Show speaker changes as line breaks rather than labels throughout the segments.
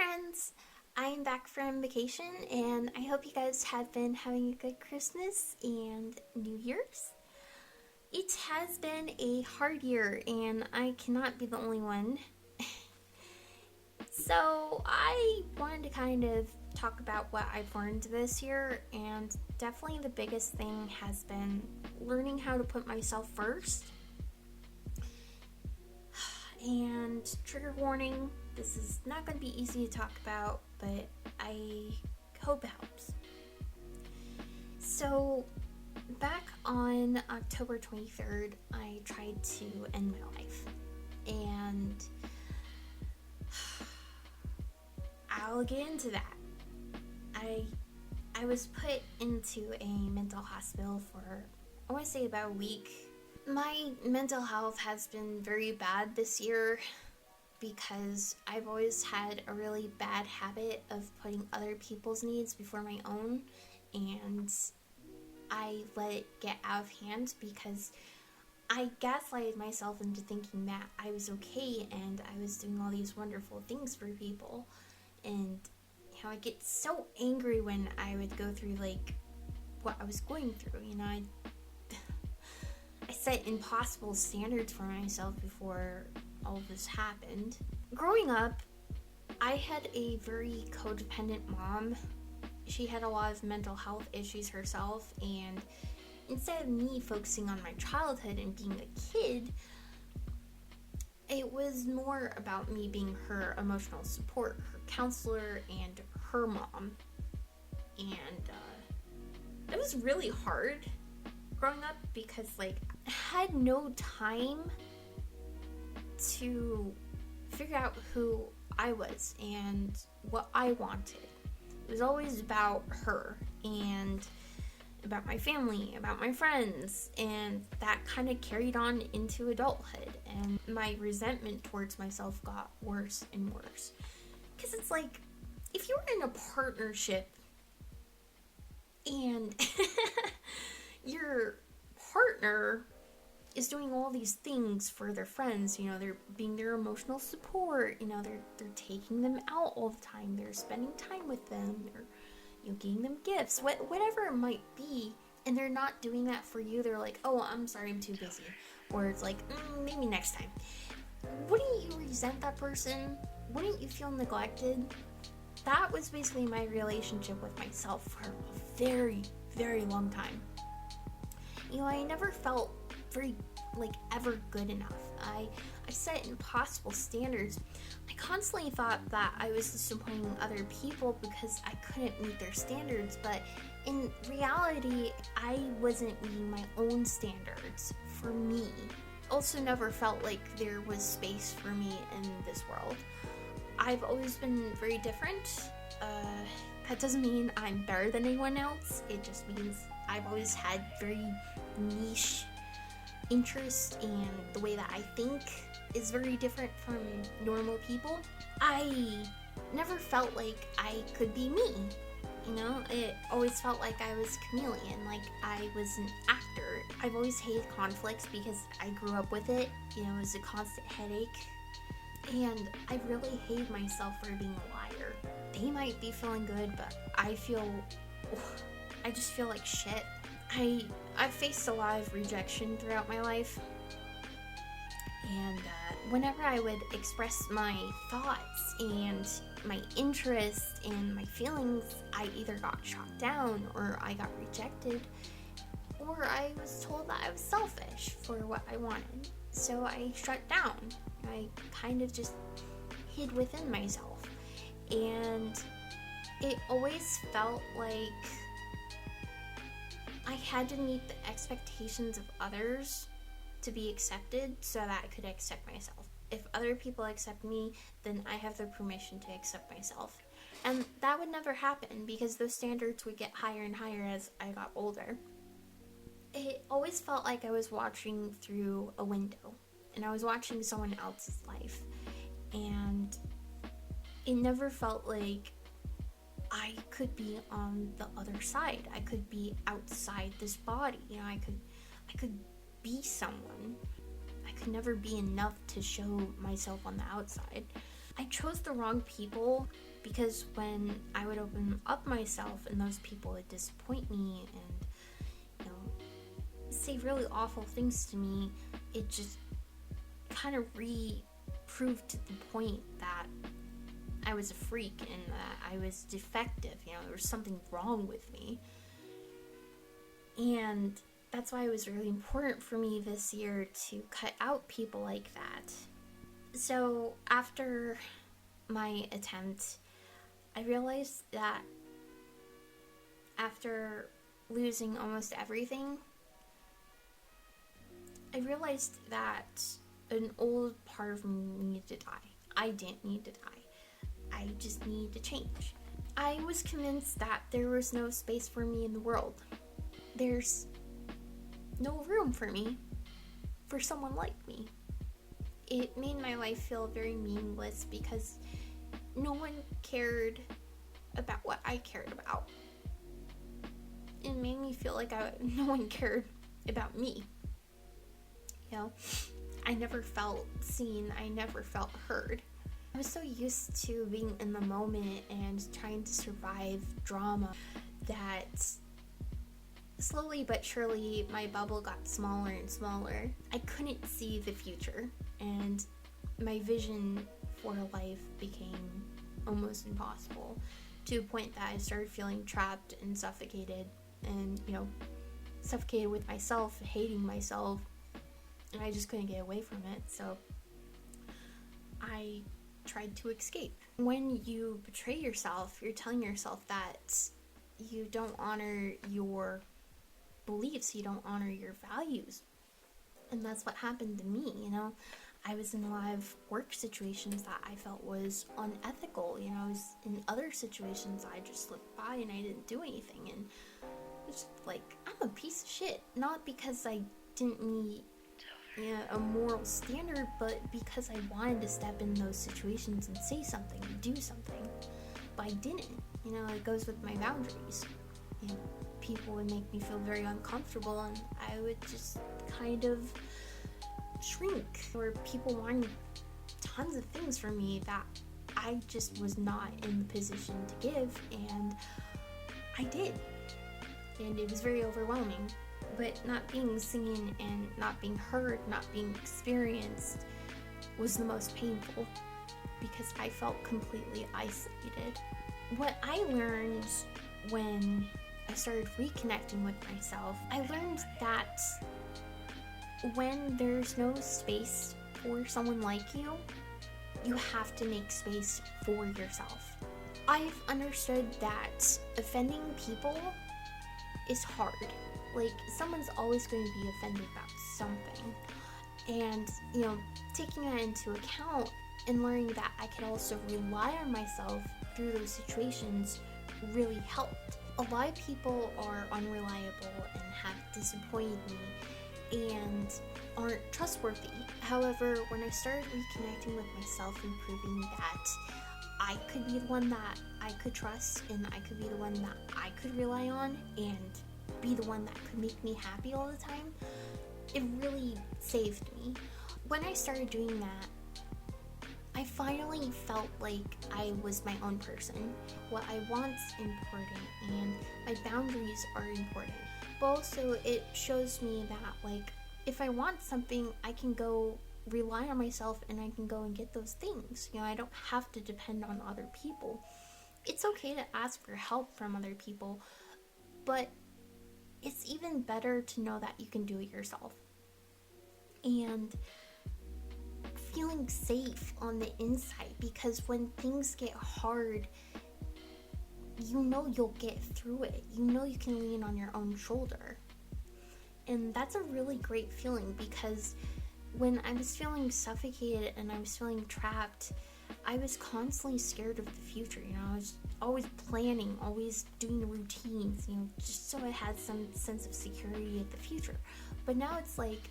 friends! I'm back from vacation and I hope you guys have been having a good Christmas and New Year's. It has been a hard year and I cannot be the only one. So I wanted to kind of talk about what I've learned this year, and definitely the biggest thing has been learning how to put myself first. And trigger warning, this is not going to be easy to talk about, but I hope it helps. So, back on October 23rd, I tried to end my life. And I'll get into that. I was put into a mental hospital for, I want to say, about a week. My mental health has been very bad this year because I've always had a really bad habit of putting other people's needs before my own, and I let it get out of hand because I gaslighted myself into thinking that I was okay and I was doing all these wonderful things for people. And I get so angry when I would go through like what I was going through. I set impossible standards for myself before all of this happened. Growing up, I had a very codependent mom. She had a lot of mental health issues herself, and instead of me focusing on my childhood and being a kid, it was more about me being her emotional support, her counselor, and her mom. And it was really hard growing up because I had no time to figure out who I was and what I wanted. It was always about her and about my family, about my friends, and that kind of carried on into adulthood, and my resentment towards myself got worse and worse. Because it's like, if you're in a partnership and your partner is doing all these things for their friends, they're being their emotional support, they're taking them out all the time, they're spending time with them, they're getting them gifts, whatever it might be, and they're not doing that for you. They're like, oh, I'm sorry, I'm too busy. Or it's like, maybe next time. Wouldn't you resent that person? Wouldn't you feel neglected? That was basically my relationship with myself for a very, very long time. I never felt very, ever good enough. I set impossible standards. I constantly thought that I was disappointing other people because I couldn't meet their standards, but in reality, I wasn't meeting my own standards for me. Also never felt like there was space for me in this world. I've always been very different. That doesn't mean I'm better than anyone else. It just means I've always had very niche interest, and the way that I think is very different from normal people. I never felt like I could be me. It always felt like I was a chameleon, like I was an actor. I've always hated conflicts because I grew up with it. It was a constant headache. And I really hate myself for being a liar. They might be feeling good, but I just feel like shit. I've faced a lot of rejection throughout my life, and whenever I would express my thoughts and my interests and my feelings, I either got shot down or I got rejected, or I was told that I was selfish for what I wanted. So I shut down. I kind of just hid within myself, and it always felt like I had to meet the expectations of others to be accepted so that I could accept myself. If other people accept me, then I have the permission to accept myself. And that would never happen because those standards would get higher and higher as I got older. It always felt like I was watching through a window and I was watching someone else's life. And it never felt like I could be on the other side. I could be outside this body. I could be someone. I could never be enough to show myself on the outside. I chose the wrong people Because when I would open up myself and those people would disappoint me and, say really awful things to me, it just kind of proved to the point that I was a freak and that I was defective. There was something wrong with me. And that's why it was really important for me this year to cut out people like that. So after my attempt, I realized that after losing almost everything, I realized that an old part of me needed to die. I didn't need to die. I just needed to change. I was convinced that there was no space for me in the world. There's no room for me, for someone like me. It made my life feel very meaningless because no one cared about what I cared about. It made me feel like no one cared about me. I never felt seen. I never felt heard. I was so used to being in the moment and trying to survive drama that slowly but surely my bubble got smaller and smaller. I couldn't see the future, and my vision for life became almost impossible, to a point that I started feeling trapped and suffocated, and suffocated with myself, hating myself, and I just couldn't get away from it. So I tried to escape. When you betray yourself, you're telling yourself that you don't honor your beliefs, you don't honor your values. And that's what happened to me. I was in a lot of work situations that I felt was unethical. I was in other situations I just slipped by and I didn't do anything, and it's like, I'm a piece of shit. Not because I didn't meet a moral standard, but because I wanted to step in those situations and say something and do something, but I didn't. It goes with my boundaries. People would make me feel very uncomfortable, and I would just kind of shrink, or people wanted tons of things from me that I just was not in the position to give, and I did, and it was very overwhelming. But not being seen and not being heard, not being experienced was the most painful, because I felt completely isolated. What I learned when I started reconnecting with myself, I learned that when there's no space for someone like you, you have to make space for yourself. I've understood that offending people is hard. Like, someone's always going to be offended about something. And, taking that into account and learning that I could also rely on myself through those situations really helped. A lot of people are unreliable and have disappointed me and aren't trustworthy. However, when I started reconnecting with myself and proving that I could be the one that I could trust, and I could be the one that I could rely on, and be the one that could make me happy all the time, it really saved me. When I started doing that, I finally felt like I was my own person. What I want's important, and my boundaries are important. But also, it shows me that, if I want something, I can go rely on myself and I can go and get those things. I don't have to depend on other people. It's okay to ask for help from other people, but it's even better to know that you can do it yourself. And feeling safe on the inside, because when things get hard, you'll get through it. You can lean on your own shoulder. And that's a really great feeling, because when I was feeling suffocated and I was feeling trapped, I was constantly scared of the future. I was always planning, always doing routines, just so I had some sense of security of the future. But now it's like,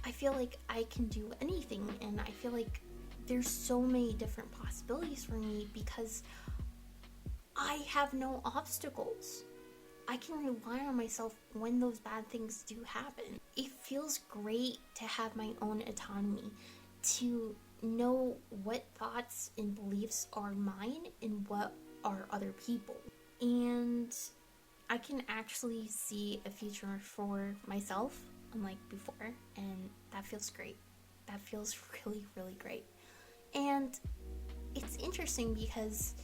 I feel like I can do anything, and I feel like there's so many different possibilities for me because I have no obstacles. I can rely on myself when those bad things do happen. It feels great to have my own autonomy, to know what thoughts and beliefs are mine and what are other people. And I can actually see a future for myself unlike before, and that feels great. That feels really, really great. And it's interesting because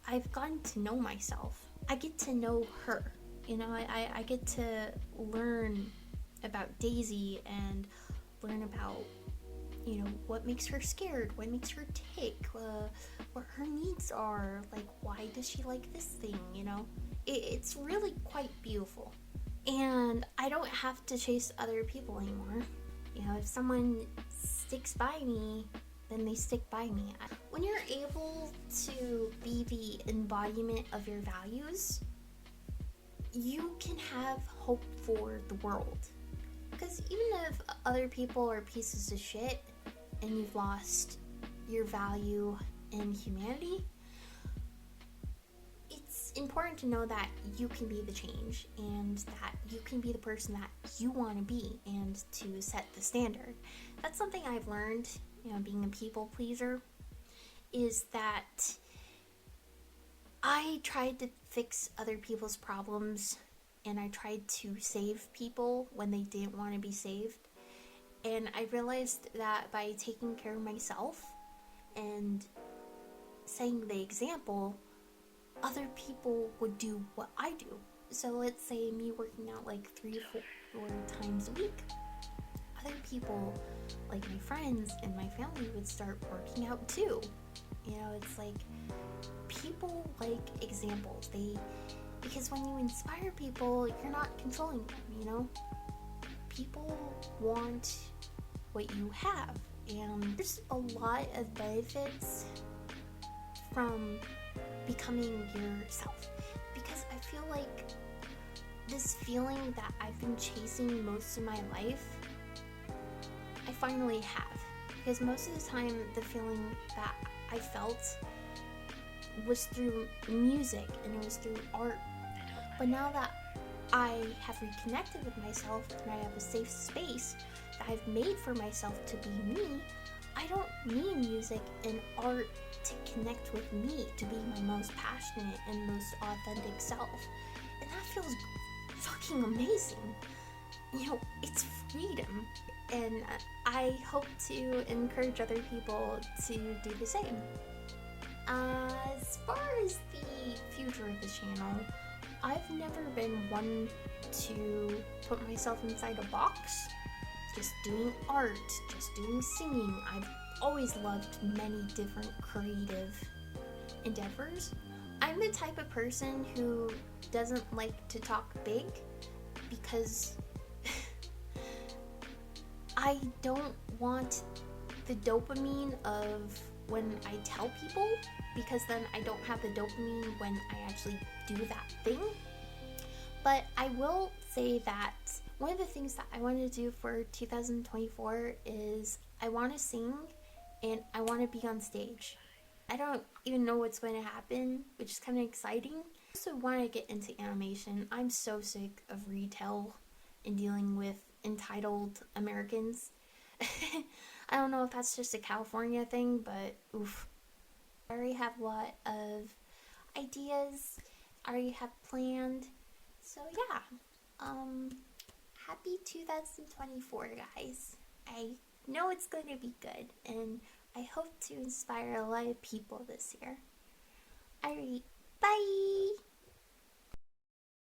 I've gotten to know myself. I get to know her. I get to learn about Daisy and learn about, what makes her scared, what makes her tick, what her needs are, like, why does she like this thing, It's really quite beautiful. And I don't have to chase other people anymore. If someone sticks by me, then they stick by me. When you're able to be the embodiment of your values, you can have hope for the world. Because even if other people are pieces of shit and you've lost your value in humanity, it's important to know that you can be the change and that you can be the person that you want to be and to set the standard. That's something I've learned, being a people pleaser, is that I tried to fix other people's problems and I tried to save people when they didn't want to be saved. And I realized that by taking care of myself and setting the example, other people would do what I do. So let's say me working out like 3 or 4 times a week. Other people, like my friends and my family, would start working out too. It's like people like examples. Because when you inspire people, you're not controlling them, People want what you have. And there's a lot of benefits from becoming yourself. Because I feel like this feeling that I've been chasing most of my life, I finally have. Because most of the time, the feeling that I felt was through music and it was through art. But now that I have reconnected with myself and I have a safe space that I've made for myself to be me, I don't need music and art to connect with me, to be my most passionate and most authentic self. And that feels fucking amazing. It's freedom. And I hope to encourage other people to do the same. As far as the future of the channel, I've never been one to put myself inside a box, just doing art, just doing singing. I've always loved many different creative endeavors. I'm the type of person who doesn't like to talk big because I don't want the dopamine of when I tell people, because then I don't have the dopamine when I actually do that thing. But I will say that one of the things that I want to do for 2024 is I want to sing and I want to be on stage. I don't even know what's going to happen, which is kind of exciting. I also want to get into animation. I'm so sick of retail and dealing with entitled Americans. I don't know if that's just a California thing, but oof. I already have a lot of ideas I already have planned. So yeah, happy 2024, guys. I know it's going to be good, and I hope to inspire a lot of people this year. Alright,